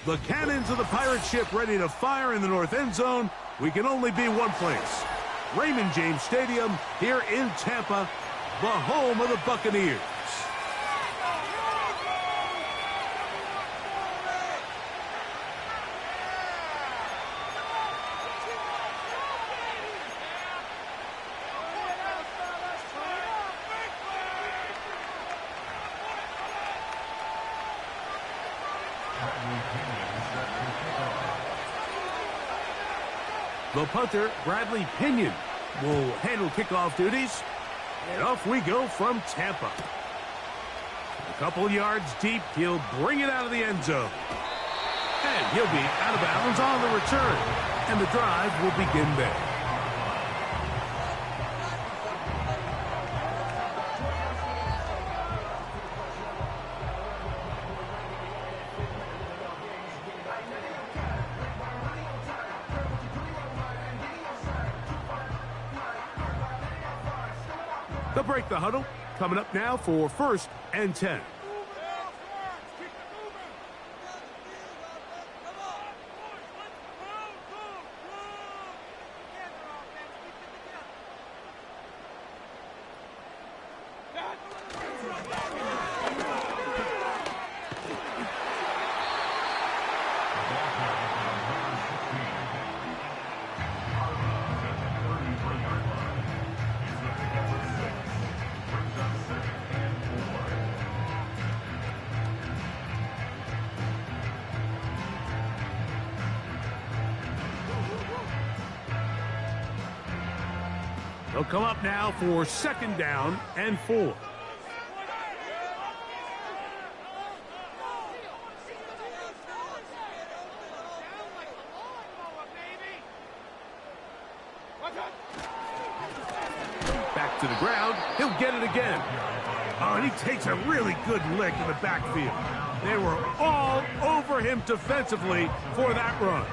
The cannons of the pirate ship ready to fire in the north end zone. We can only be one place. Raymond James Stadium here in Tampa, the home of the Buccaneers. The punter, Bradley Pinion, will handle kickoff duties. And off we go from Tampa. A couple yards deep, he'll bring it out of the end zone. And he'll be out of bounds on the return. And the drive will begin there. They'll break the huddle. Coming up now for 1st and 10. They'll come up now for 2nd down and 4. Back to the ground. He'll get it again. Oh, and he takes a really good lick in the backfield. They were all over him defensively for that run.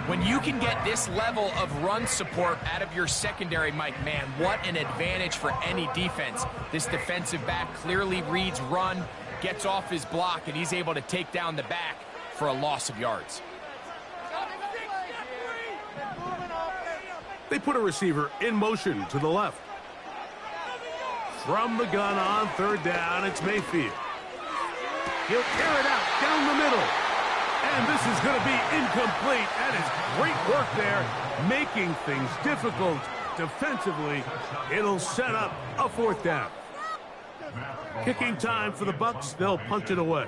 When you can get this level of run support out of your secondary, Mike, man, what an advantage for any defense. This defensive back clearly reads run, gets off his block, and he's able to take down the back for a loss of yards. They put a receiver in motion to the left. From the gun on 3rd down, it's Mayfield. He'll air it out down the middle. And this is going to be incomplete. That is great work there, making things difficult defensively. It'll set up a 4th down. Kicking time for the Bucs. They'll punt it away.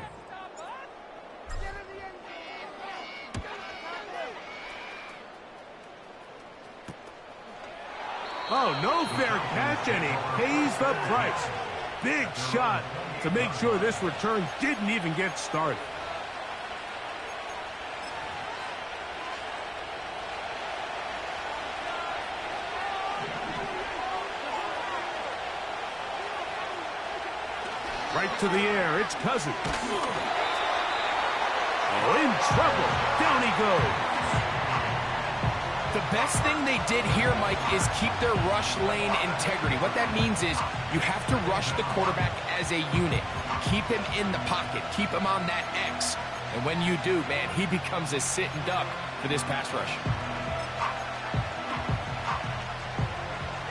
Oh, no fair catch, and he pays the price. Big shot to make sure this return didn't even get started. Right to the air, it's Cousins. Oh, in trouble. Down he goes. The best thing they did here, Mike, is keep their rush lane integrity. What that means is you have to rush the quarterback as a unit. Keep him in the pocket. Keep him on that X. And when you do, man, he becomes a sitting duck for this pass rush.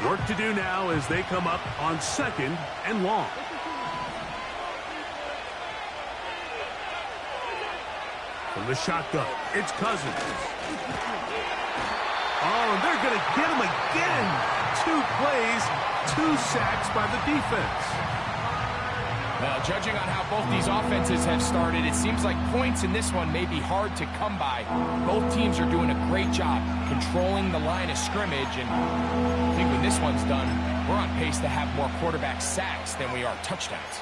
Work to do now as they come up on 2nd and long. From the shotgun, it's Cousins. Oh, and they're going to get him again. 2 plays, 2 sacks by the defense. Well, judging on how both these offenses have started, it seems like points in this one may be hard to come by. Both teams are doing a great job controlling the line of scrimmage, and I think when this one's done, we're on pace to have more quarterback sacks than we are touchdowns.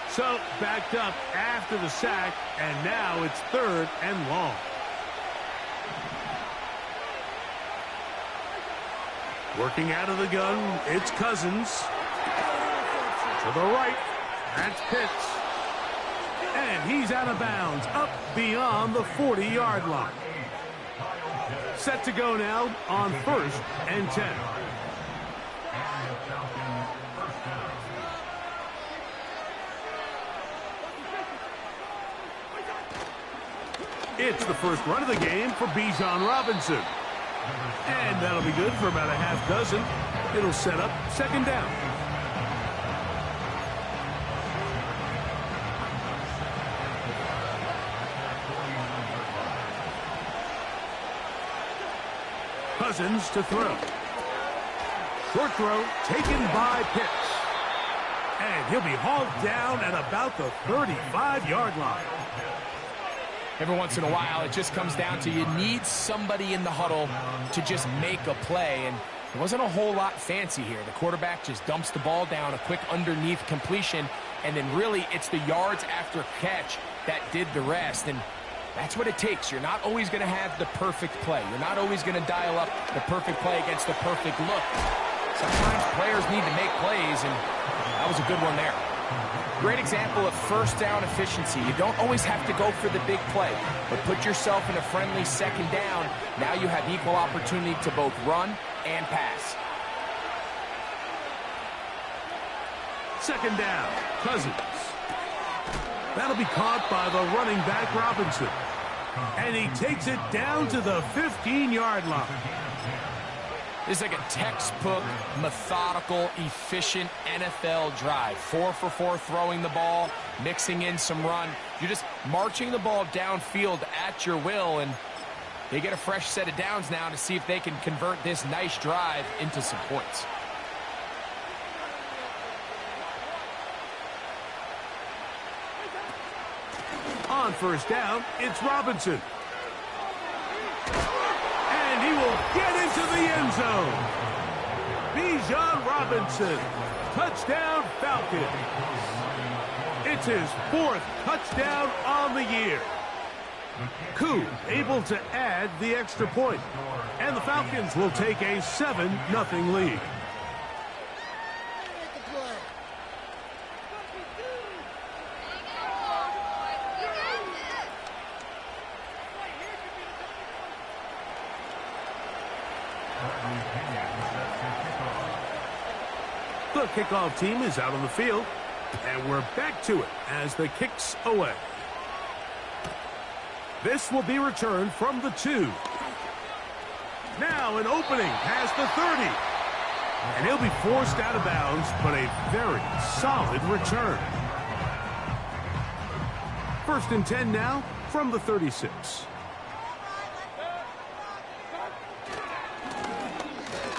So, backed up after the sack, and now it's 3rd and long. Working out of the gun, it's Cousins. To the right, that's Pitts. And he's out of bounds, up beyond the 40-yard line. Set to go now on 1st and 10. It's the first run of the game for Bijan Robinson. And that'll be good for about a half dozen. It'll set up second down. Cousins to throw. Short throw taken by Pitts. And he'll be hauled down at about the 35-yard line. Every once in a while, it just comes down to you need somebody in the huddle to just make a play. And it wasn't a whole lot fancy here. The quarterback just dumps the ball down, a quick underneath completion, and then really it's the yards after catch that did the rest. And that's what it takes. You're not always going to have the perfect play. You're not always going to dial up the perfect play against the perfect look. Sometimes players need to make plays, and that was a good one there. Great example of first down efficiency. You don't always have to go for the big play, but put yourself in a friendly second down. Now you have equal opportunity to both run and pass. Second down, Cousins. That'll be caught by the running back Robinson. And he takes it down to the 15-yard line. This is like a textbook, methodical, efficient NFL drive. 4 for 4 throwing the ball, mixing in some run. You're just marching the ball downfield at your will, and they get a fresh set of downs now to see if they can convert this nice drive into some points. On first down, it's Robinson. And he will get into the end zone. Bijan Robinson, touchdown Falcons. It's his 4th touchdown on the year. Koo able to add the extra point. And the Falcons will take a 7-0 lead. The kickoff team is out on the field, and we're back to it as the kick's away. This will be returned from the 2. Now an opening past the 30. And he'll be forced out of bounds, but a very solid return. 1st and 10 now from the 36.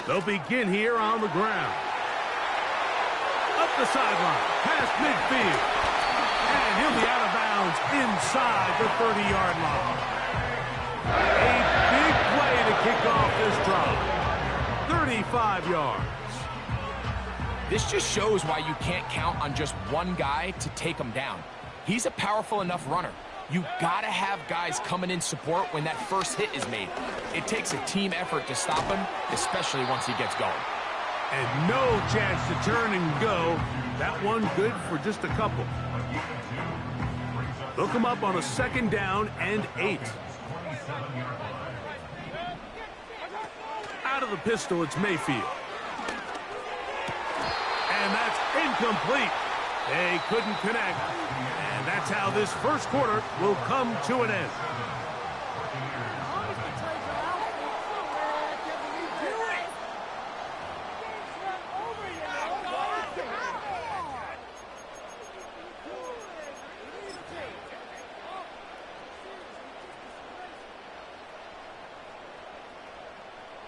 They'll begin here on the ground. Up the sideline, past midfield. And he'll be out of bounds inside the 30-yard line. A big play to kick off this drive. 35 yards. This just shows why you can't count on just one guy to take him down. He's a powerful enough runner. You gotta have guys coming in support when that first hit is made. It takes a team effort to stop him, especially once he gets going. And no chance to turn and go. That one good for just a couple. They'll come up on a 2nd down and 8. Out of the pistol, it's Mayfield. And that's incomplete. They couldn't connect. And that's how this first quarter will come to an end.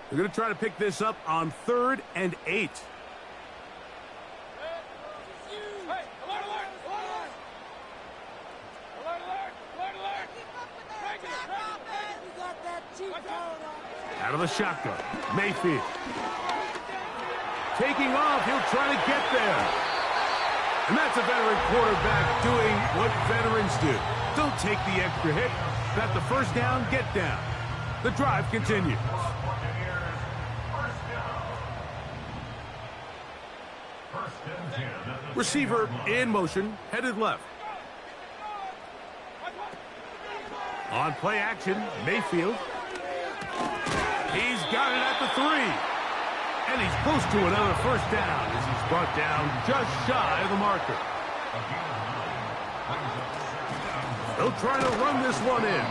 They're going to try to pick this up on 3rd and 8. Out of the shotgun, Mayfield. Taking off, he'll try to get there. And that's a veteran quarterback doing what veterans do. Don't take the extra hit. Got the first down, get down. The drive continues. Receiver in motion, headed left. On play action, Mayfield. He's got it at the 3. And he's close to another first down as he's brought down just shy of the marker. They'll try to run this one in.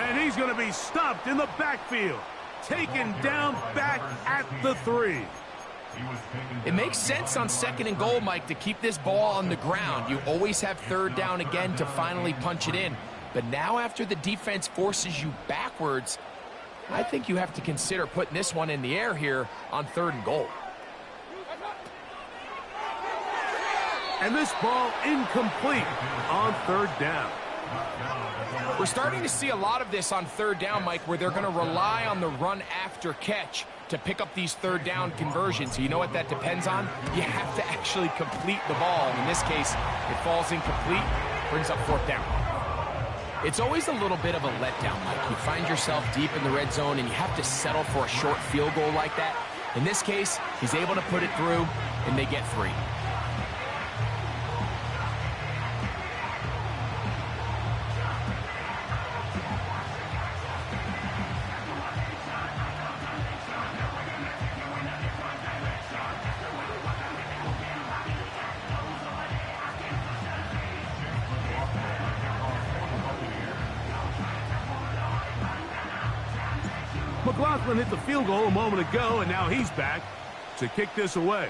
And he's going to be stopped in the backfield. Taken down back at the 3. It makes sense on 2nd and goal, Mike, to keep this ball on the ground. You always have 3rd down again to finally punch it in. But now after the defense forces you backwards, I think you have to consider putting this one in the air here on 3rd and goal. And this ball incomplete on 3rd down. We're starting to see a lot of this on 3rd down, Mike, where they're going to rely on the run after catch to pick up these 3rd down conversions. So you know what that depends on? You have to actually complete the ball. In this case, it falls incomplete, brings up 4th down. It's always a little bit of a letdown, Mike. You find yourself deep in the red zone and you have to settle for a short field goal like that. In this case, he's able to put it through and they get 3. McLaughlin hit the field goal a moment ago, and now he's back to kick this away.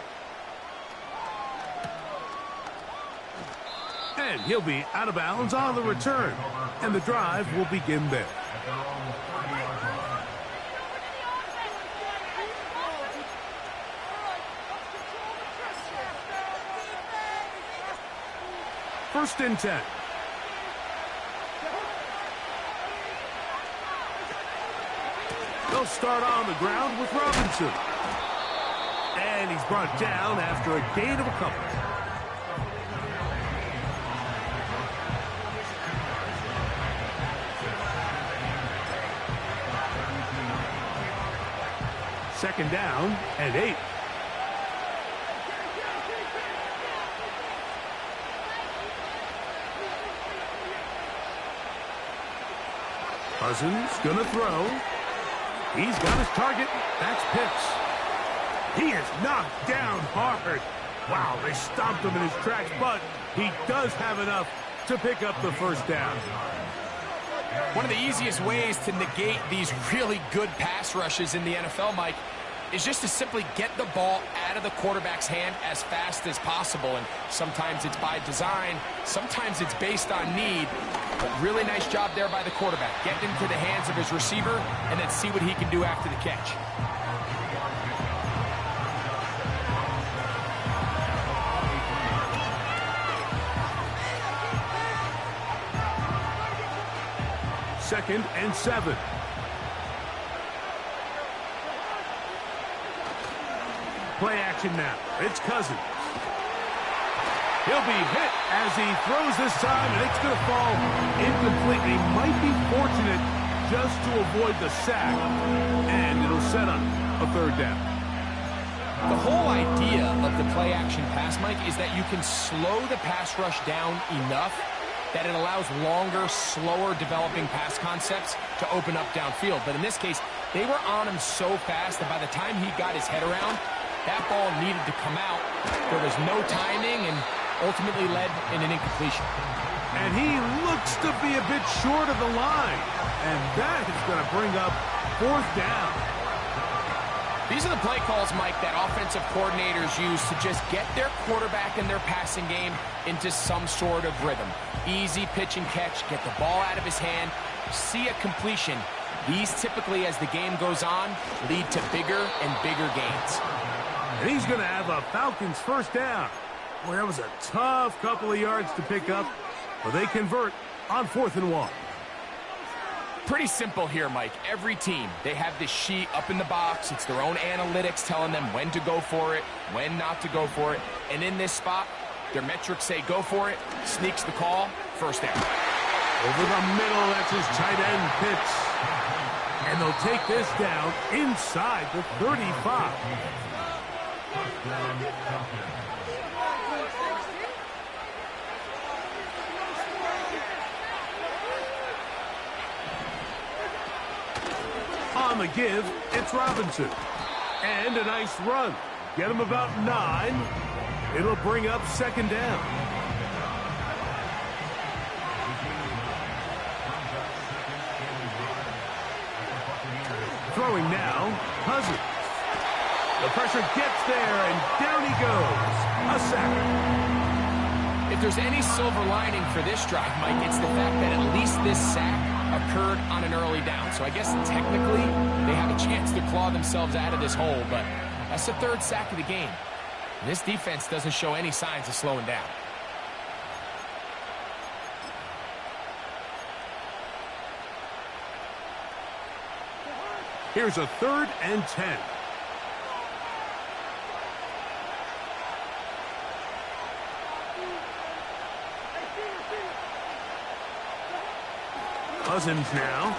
And he'll be out of bounds on the return, and the drive will begin there. First and 10. They'll start on the ground with Robinson. And he's brought down after a gain of a couple. Second down and 8. Cousins gonna throw. He's got his target. That's Pitts. He is knocked down hard. Wow, they stomped him in his tracks, but he does have enough to pick up the first down. One of the easiest ways to negate these really good pass rushes in the NFL, Mike, is just to simply get the ball out of the quarterback's hand as fast as possible. And sometimes it's by design, sometimes it's based on need. But really nice job there by the quarterback. Get into the hands of his receiver and then see what he can do after the catch. Second and 7. Play action now. It's Cousins. He'll be hit as he throws this time, and it's going to fall incomplete. He might be fortunate just to avoid the sack, and it'll set up a 3rd down. The whole idea of the play action pass, Mike, is that you can slow the pass rush down enough that it allows longer, slower developing pass concepts to open up downfield. But in this case, they were on him so fast that by the time he got his head around, that ball needed to come out. There was no timing and ultimately led in an incompletion. And he looks to be a bit short of the line. And that is going to bring up 4th down. These are the play calls, Mike, that offensive coordinators use to just get their quarterback and their passing game into some sort of rhythm. Easy pitch and catch, get the ball out of his hand, see a completion. These typically, as the game goes on, lead to bigger and bigger gains. And he's going to have a Falcons first down. Boy, that was a tough couple of yards to pick up, but they convert on 4th and 1. Pretty simple here, Mike. Every team, they have this sheet up in the box. It's their own analytics telling them when to go for it, when not to go for it. And in this spot, their metrics say go for it, sneaks the call, first down. Over the middle, that's his tight end, Pitts. And they'll take this down inside the 35. On the give, it's Robinson. And a nice run. Get him about 9. It'll bring up 2nd down. Throwing now, Cousins. The pressure gets there, and down he goes. A sack. If there's any silver lining for this drive, Mike, it's the fact that at least this sack occurred on an early down. So I guess technically they have a chance to claw themselves out of this hole, but that's the third sack of the game. And this defense doesn't show any signs of slowing down. Here's a 3rd and 10. Cousins now.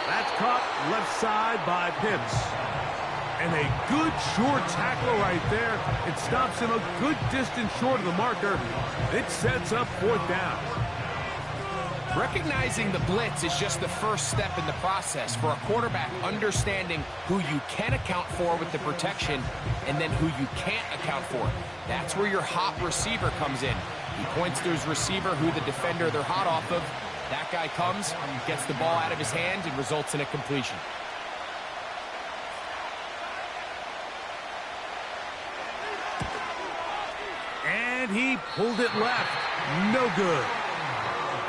That's caught left side by Pitts. And a good short tackle right there. It stops him a good distance short of the marker. It sets up 4th down. Recognizing the blitz is just the first step in the process for a quarterback, understanding who you can account for with the protection and then who you can't account for. That's where your hot receiver comes in. He points to his receiver who the defender they're hot off of. That guy comes, gets the ball out of his hand, and results in a completion. And he pulled it left. No good.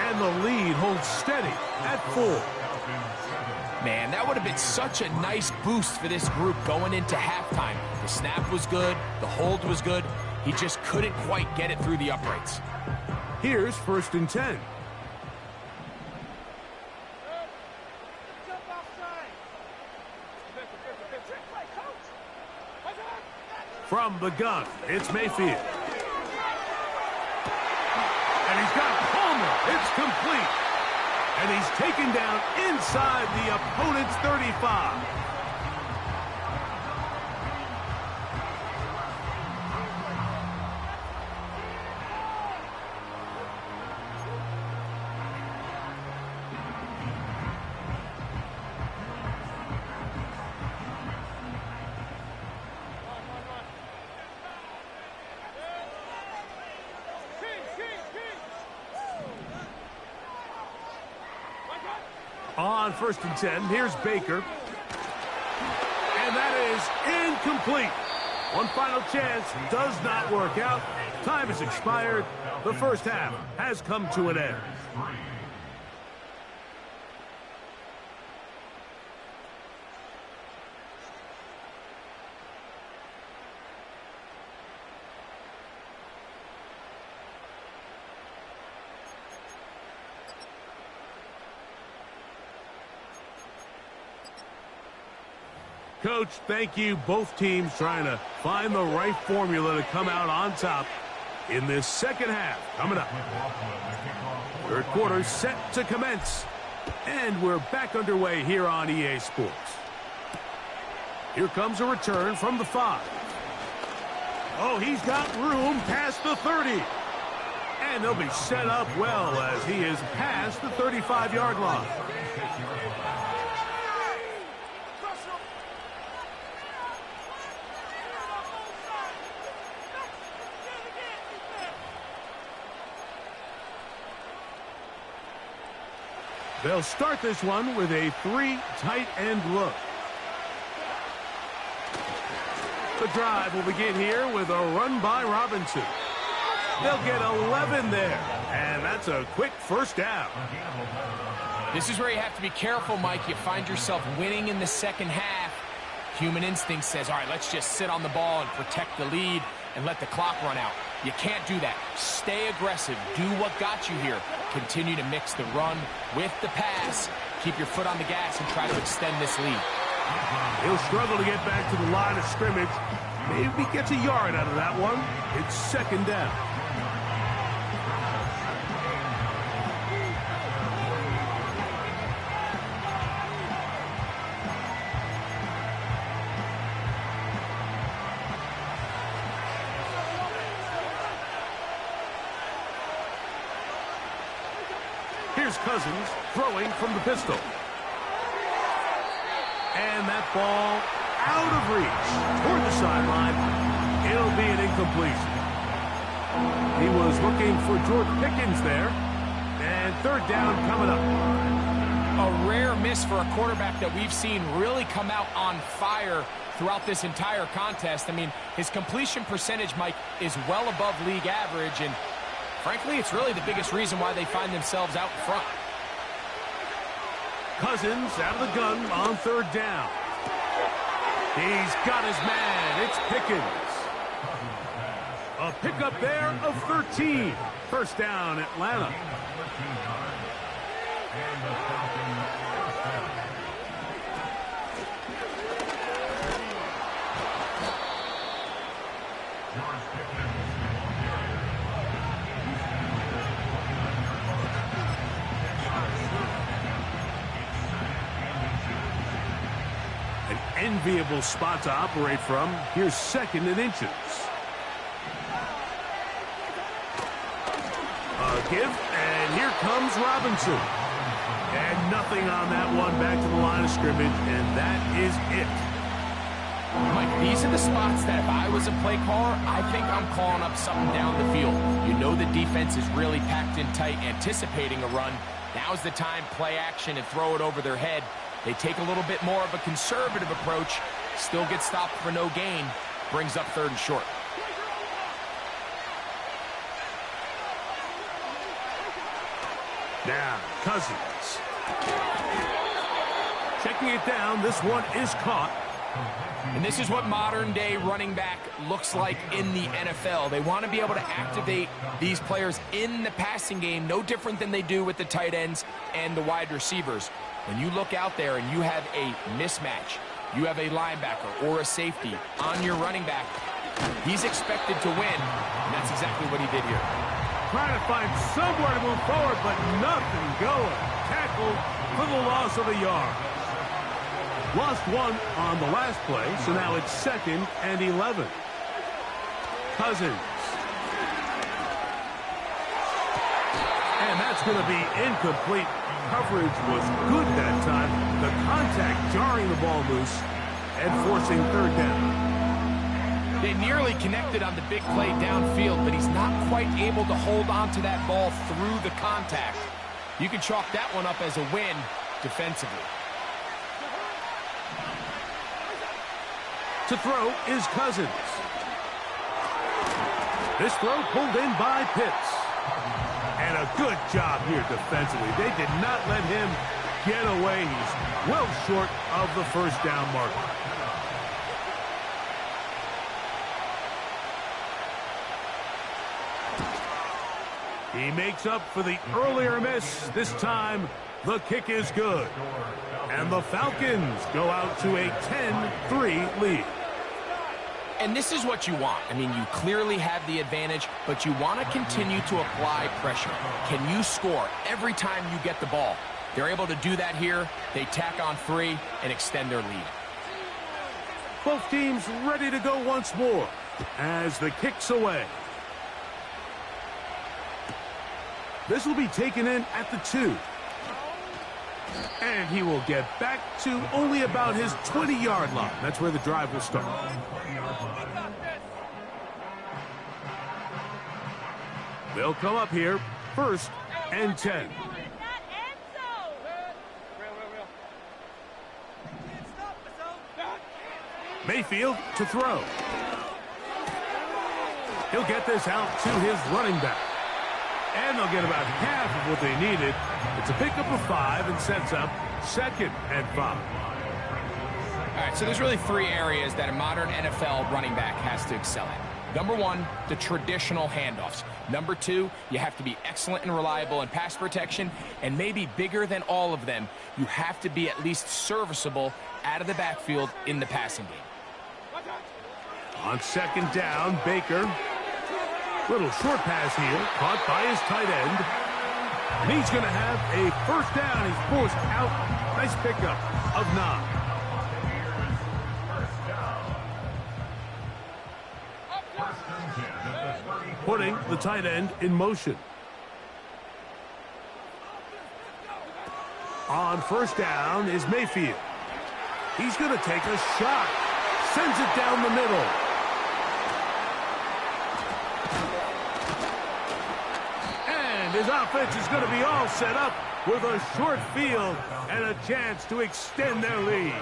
And the lead holds steady at 4. Man, that would have been such a nice boost for this group going into halftime. The snap was good. The hold was good. He just couldn't quite get it through the uprights. Here's 1st and 10. From the gun, it's Mayfield. And he's got Palmer. It's complete. And he's taken down inside the opponent's 35. On 1st and 10, here's Baker. And that is incomplete. One final chance does not work out. Time has expired. The first half has come to an end. Coach, thank you. Both teams trying to find the right formula to come out on top in this second half. Coming up. 3rd quarter set to commence. And we're back underway here on EA Sports. Here comes a return from the 5. Oh, he's got room past the 30. And they'll be set up well as he is past the 35-yard line. They'll start this one with a 3 tight end look. The drive will begin here with a run by Robinson. They'll get 11 there, and that's a quick 1st down. This is where you have to be careful, Mike. You find yourself winning in the second half. Human instinct says, all right, let's just sit on the ball and protect the lead and let the clock run out. You can't do that. Stay aggressive. Do what got you here. Continue to mix the run with the pass. Keep your foot on the gas and try to extend this lead. He'll struggle to get back to the line of scrimmage. Maybe gets a yard out of that one. It's 2nd down. Here's Cousins throwing from the pistol. And that ball out of reach toward the sideline. It'll be an incompletion. He was looking for George Pickens there. And 3rd down coming up. A rare miss for a quarterback that we've seen really come out on fire throughout this entire contest. I mean, his completion percentage, Mike, is well above league average, and frankly, it's really the biggest reason why they find themselves out front. Cousins out of the gun on third down. He's got his man. It's Pickens. A pickup there of 13. First down, Atlanta. An enviable spot to operate from. Here's second and inches. A give, and here comes Robinson. And nothing on that one, back to the line of scrimmage, and that is it. Mike, these are the spots that if I was a play caller, I think I'm calling up something down the field. You know the defense is really packed in tight, anticipating a run. Now's the time, play action and throw it over their head. They take a little bit more of a conservative approach, still get stopped for no gain, brings up third and short. Now, Cousins. Checking it down, this one is caught. And this is what modern-day running back looks like in the NFL. They want to be able to activate these players in the passing game, no different than they do with the tight ends and the wide receivers. When you look out there and you have a mismatch, you have a linebacker or a safety on your running back, he's expected to win, and that's exactly what he did here. Trying to find somewhere to move forward, but nothing going. Tackled for the loss of a yard. Lost one on the last play, so now it's 2nd and 11. Cousins. And that's going to be incomplete. Coverage was good that time. The contact jarring the ball loose and forcing third down. They nearly connected on the big play downfield, but he's not quite able to hold on to that ball through the contact. You can chalk that one up as a win defensively. To throw is Cousins. This throw pulled in by Pitts. And a good job here defensively. They did not let him get away. He's well short of the first down marker. He makes up for the earlier miss. This time, the kick is good. And the Falcons go out to a 10-3 lead. And this is what you want. I mean, you clearly have the advantage, but you want to continue to apply pressure. Can you score every time you get the ball? They're able to do that here. They tack on 3 and extend their lead. Both teams ready to go once more as the kick's away. This will be taken in at the 2. And he will get back to only about his 20-yard line. That's where the drive will start. They'll come up here, 1st and 10. Mayfield to throw. He'll get this out to his running back. And they'll get about half of what they needed. It's a pickup of 5 and sets up 2nd and 5. All right, so there's really 3 areas that a modern NFL running back has to excel at. Number 1, the traditional handoffs. Number 2, you have to be excellent and reliable in pass protection. And maybe bigger than all of them, you have to be at least serviceable out of the backfield in the passing game. On 2nd down, Baker. Little short pass here, caught by his tight end. And he's going to have a first down. He's forced out. Nice pickup of 9. Putting the tight end in motion. On 1st down is Mayfield. He's going to take a shot. Sends it down the middle. His offense is going to be all set up with a short field and a chance to extend their lead.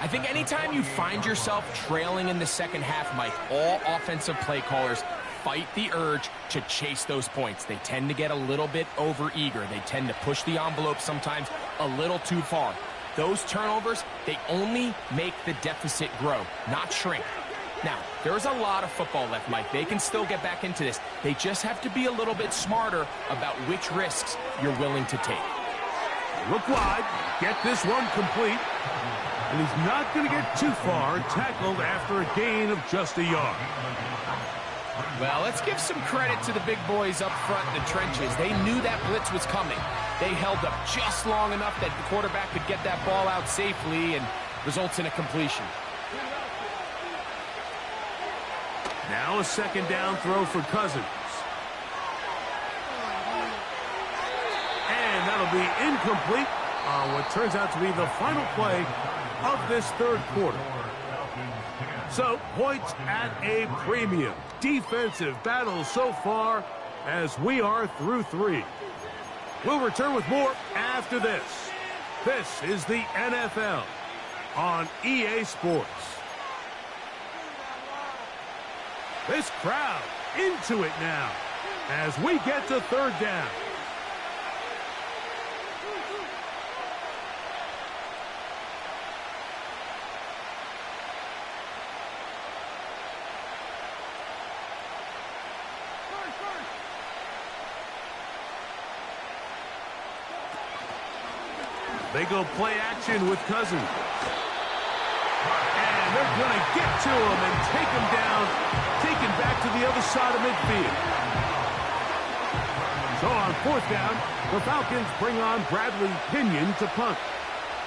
I think anytime you find yourself trailing in the second half, Mike, all offensive play callers fight the urge to chase those points. They tend to get a little bit overeager. They tend to push the envelope sometimes a little too far. Those turnovers, they only make the deficit grow, not shrink. Now, there's a lot of football left, Mike. They can still get back into this. They just have to be a little bit smarter about which risks you're willing to take. Look wide, get this one complete. And he's not going to get too far, tackled after a gain of just a yard. Well, let's give some credit to the big boys up front in the trenches. They knew that blitz was coming. They held up just long enough that the quarterback could get that ball out safely and results in a completion. Now a second down throw for Cousins. And that'll be incomplete on what turns out to be the final play of this third quarter. So, points at a premium. Defensive battle so far as we are through 3. We'll return with more after this. This is the NFL on EA Sports. This crowd into it now as we get to third down. They go play action with Cousins. And they're going to get to him and take him down, taken back to the other side of midfield. So on fourth down, the Falcons bring on Bradley Pinion to punt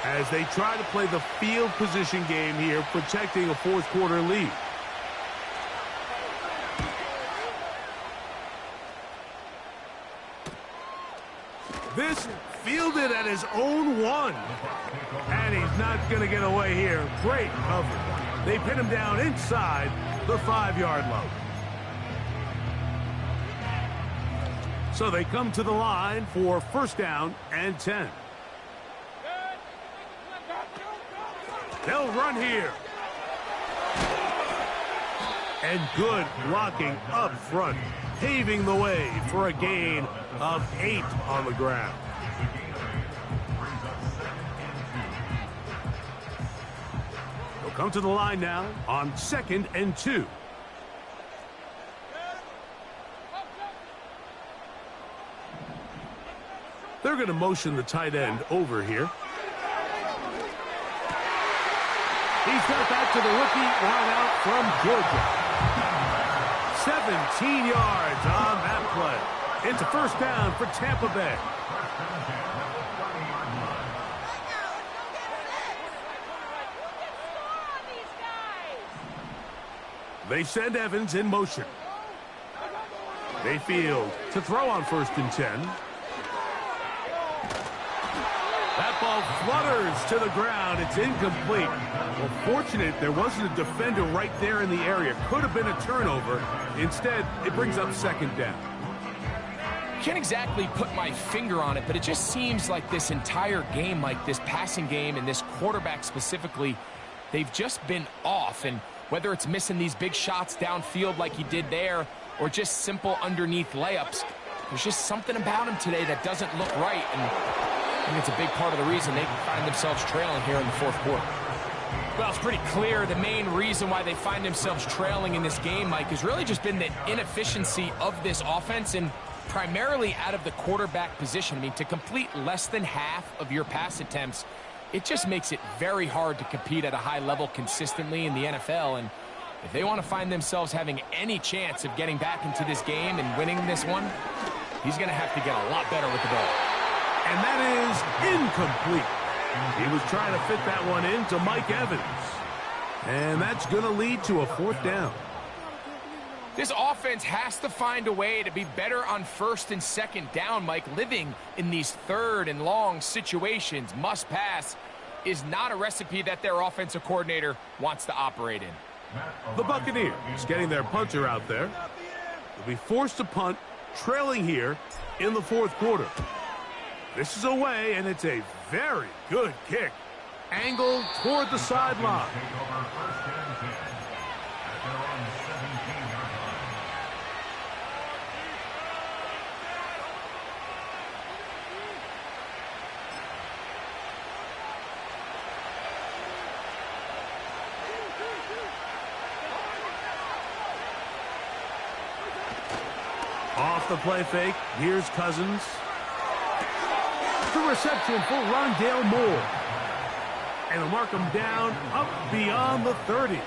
as they try to play the field position game here, protecting a fourth quarter lead. This fielded at his own 1. And he's not going to get away here. Great cover. They pin him down inside the 5-yard line. So they come to the line for first down and 10. They'll run here. And good blocking up front, paving the way for a gain of 8 on the ground. They'll come to the line now on 2nd and 2. They're going to motion the tight end over here. He's got back to the rookie wideout from Georgia. 17 yards on that play. Into first down for Tampa Bay. They send Evans in motion. Mayfield to throw on 1st and 10. That ball flutters to the ground. It's incomplete. Well, fortunate there wasn't a defender right there in the area. Could have been a turnover. Instead, it brings up 2nd down. Can't exactly put my finger on it, but it just seems like this entire game, like this passing game and this quarterback specifically, they've just been off. And whether it's missing these big shots downfield like he did there or just simple underneath layups, there's just something about him today that doesn't look right. And I think it's a big part of the reason they find themselves trailing here in the 4th quarter. Well, it's pretty clear the main reason why they find themselves trailing in this game, Mike, has really just been the inefficiency of this offense and primarily out of the quarterback position. I mean, to complete less than half of your pass attempts, it just makes it very hard to compete at a high level consistently in the NFL. And if they want to find themselves having any chance of getting back into this game and winning this one, he's going to have to get a lot better with the ball. And that is incomplete. He was trying to fit that one into Mike Evans. And that's going to lead to a 4th down. This offense has to find a way to be better on 1st and 2nd down, Mike. Living in these 3rd and long situations, must pass, is not a recipe that their offensive coordinator wants to operate in. The Buccaneers getting their punter out there. Will be forced to punt, trailing here in the fourth quarter. This is away, and it's a very good kick. Angled toward the sideline. Off the play fake, here's Cousins. The reception for Rondale Moore. And they'll mark him down up beyond the 30.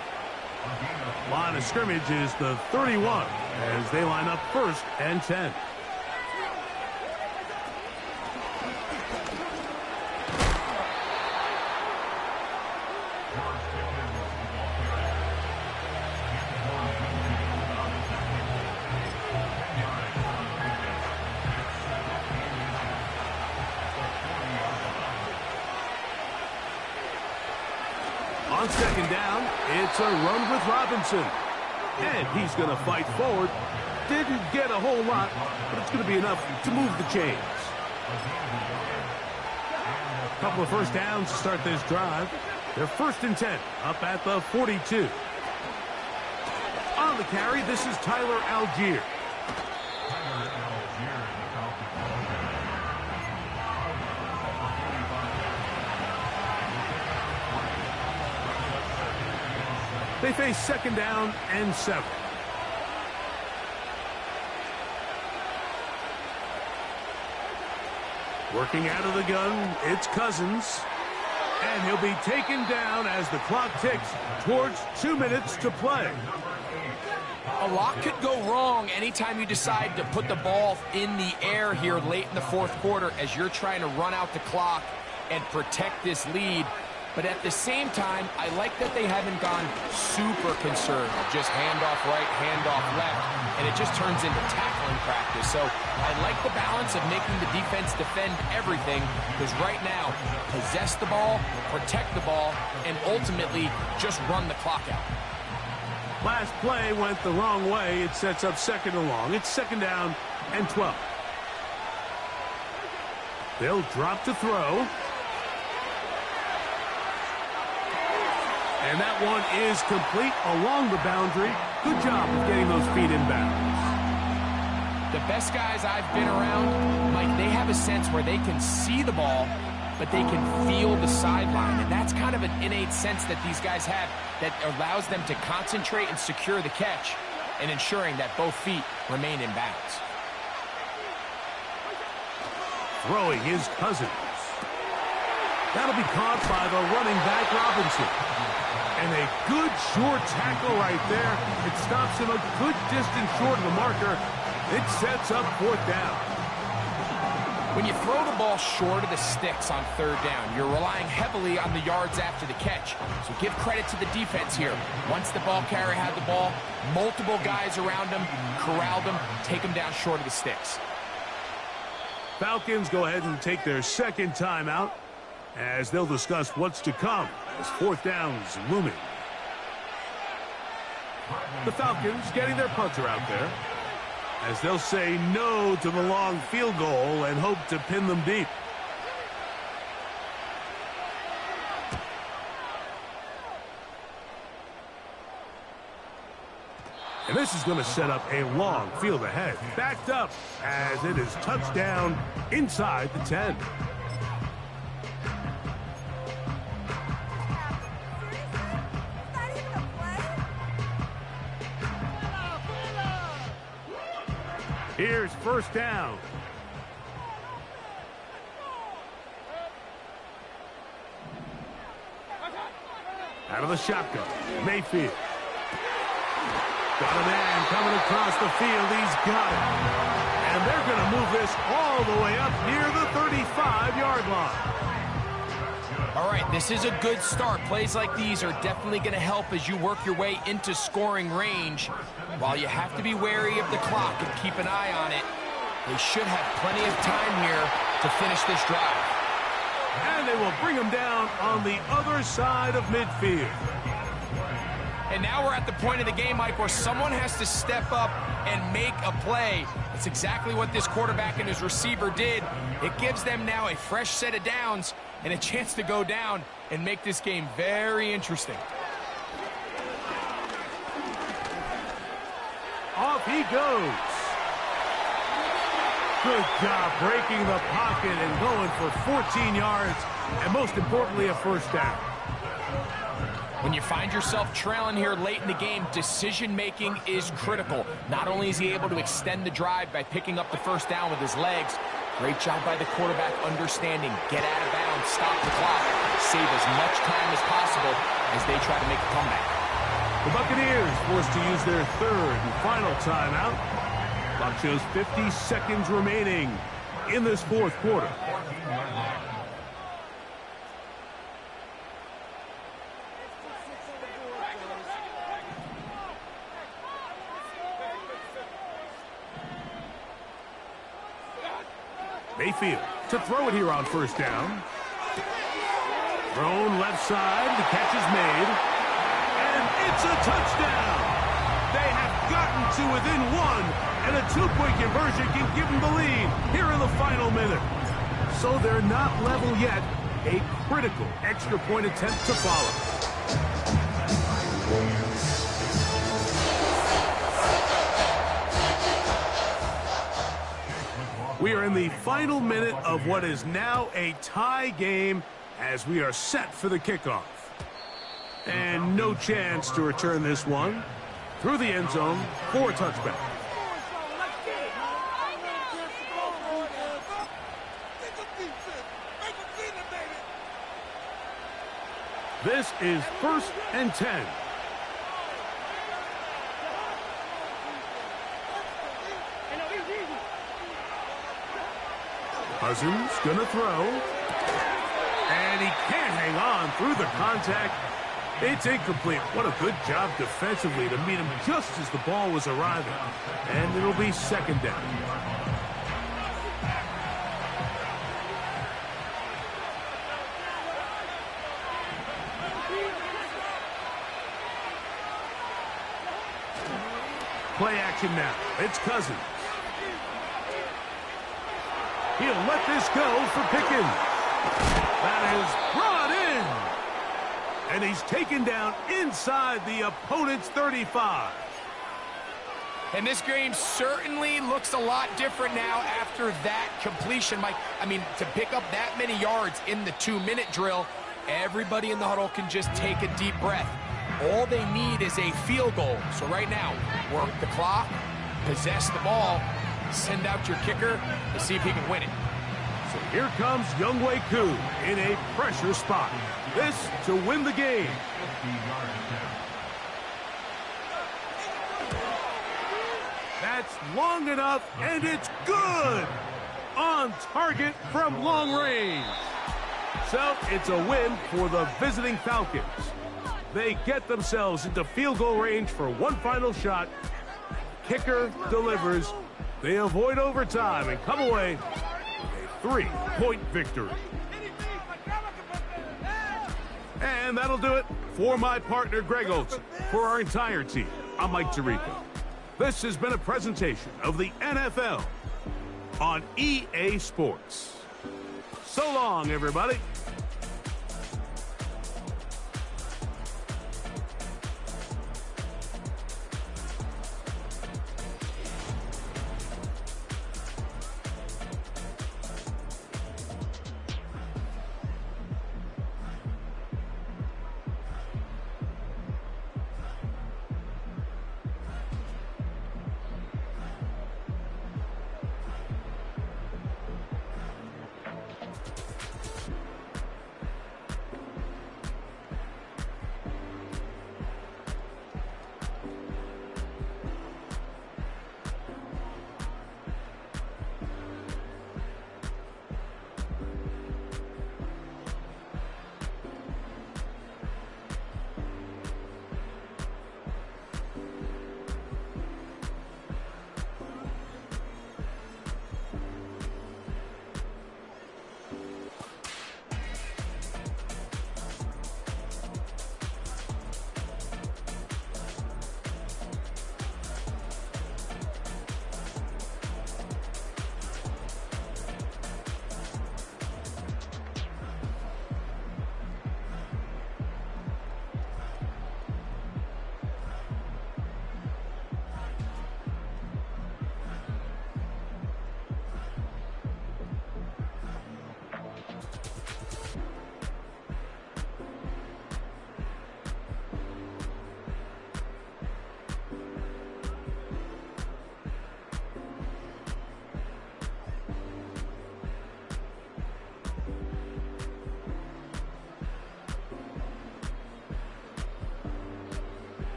Line of scrimmage is the 31 as they line up 1st and 10. On 2nd down, it's a run with Robinson. And he's going to fight forward. Didn't get a whole lot, but it's going to be enough to move the chains. A couple of first downs to start this drive. They're 1st and 10, up at the 42. On the carry, this is Tyler Algier. They face 2nd down and 7. Working out of the gun, it's Cousins. And he'll be taken down as the clock ticks towards 2 minutes to play. A lot could go wrong anytime you decide to put the ball in the air here late in the fourth quarter as you're trying to run out the clock and protect this lead. But at the same time, I like that they haven't gone super conservative. Just handoff right, handoff left, and it just turns into tackling practice. So I like the balance of making the defense defend everything, because right now, possess the ball, protect the ball, and ultimately just run the clock out. Last play went the wrong way. It sets up 2nd and long. It's 2nd down and 12. They'll drop to throw. And that one is complete along the boundary. Good job of getting those feet in bounds. The best guys I've been around, Mike, they have a sense where they can see the ball, but they can feel the sideline. And that's kind of an innate sense that these guys have that allows them to concentrate and secure the catch and ensuring that both feet remain in bounds. Throwing his Cousins. That'll be caught by the running back, Robinson. And a good short tackle right there. It stops him a good distance short of the marker. It sets up 4th down. When you throw the ball short of the sticks on 3rd down, you're relying heavily on the yards after the catch. So give credit to the defense here. Once the ball carrier had the ball, multiple guys around him, corralled him, take him down short of the sticks. Falcons go ahead and take their 2nd timeout as they'll discuss what's to come as 4th down is looming. The Falcons getting their punter out there as they'll say no to the long field goal and hope to pin them deep. And this is going to set up a long field ahead. Backed up as it is touchdown inside the 10. Here's 1st down. Out of the shotgun, Mayfield. Got a man coming across the field. He's got it. And they're going to move this all the way up near the 35-yard line. All right, this is a good start. Plays like these are definitely going to help as you work your way into scoring range. While you have to be wary of the clock and keep an eye on it, they should have plenty of time here to finish this drive. And they will bring him down on the other side of midfield. And now we're at the point of the game, Mike, where someone has to step up and make a play. That's exactly what this quarterback and his receiver did. It gives them now a fresh set of downs and a chance to go down and make this game very interesting. Off he goes. Good job breaking the pocket and going for 14 yards, and most importantly, a first down. When you find yourself trailing here late in the game, decision-making is critical. Not only is he able to extend the drive by picking up the first down with his legs, great job by the quarterback understanding, get out of bounds, stop the clock, save as much time as possible as they try to make a comeback. The Buccaneers forced to use their third and final timeout. Clock shows 50 seconds remaining in this fourth quarter. Mayfield to throw it here on first down. Thrown left side, the catch is made, and it's a touchdown. They have gotten to within one, and a two-point conversion can give them the lead here in the final minute. So they're not level yet. A critical extra point attempt to follow. We are in the final minute of what is now a tie game as we are set for the kickoff. And no chance to return this one through the end zone for a touchback. This is 1st and 10. Cousins gonna throw, and he can't hang on through the contact. It's incomplete. What a good job defensively to meet him just as the ball was arriving. And it'll be second down. Play action now. It's Cousins. He'll let this go for Pickens. That is brought in. And he's taken down inside the opponent's 35. And this game certainly looks a lot different now after that completion, Mike. I mean, to pick up that many yards in the 2-minute drill, everybody in the huddle can just take a deep breath. All they need is a field goal. So right now, work the clock, possess the ball, send out your kicker to see if he can win it. So here comes Younghoe Koo in a pressure spot. This to win the game. That's long enough, and it's good. On target from long range. So it's a win for the visiting Falcons. They get themselves into field goal range for one final shot. Kicker delivers. They avoid overtime and come away with a 3-point victory. And that'll do it for my partner, Greg Olson. For our entire team, I'm Mike Tirico. This has been a presentation of the NFL on EA Sports. So long, everybody.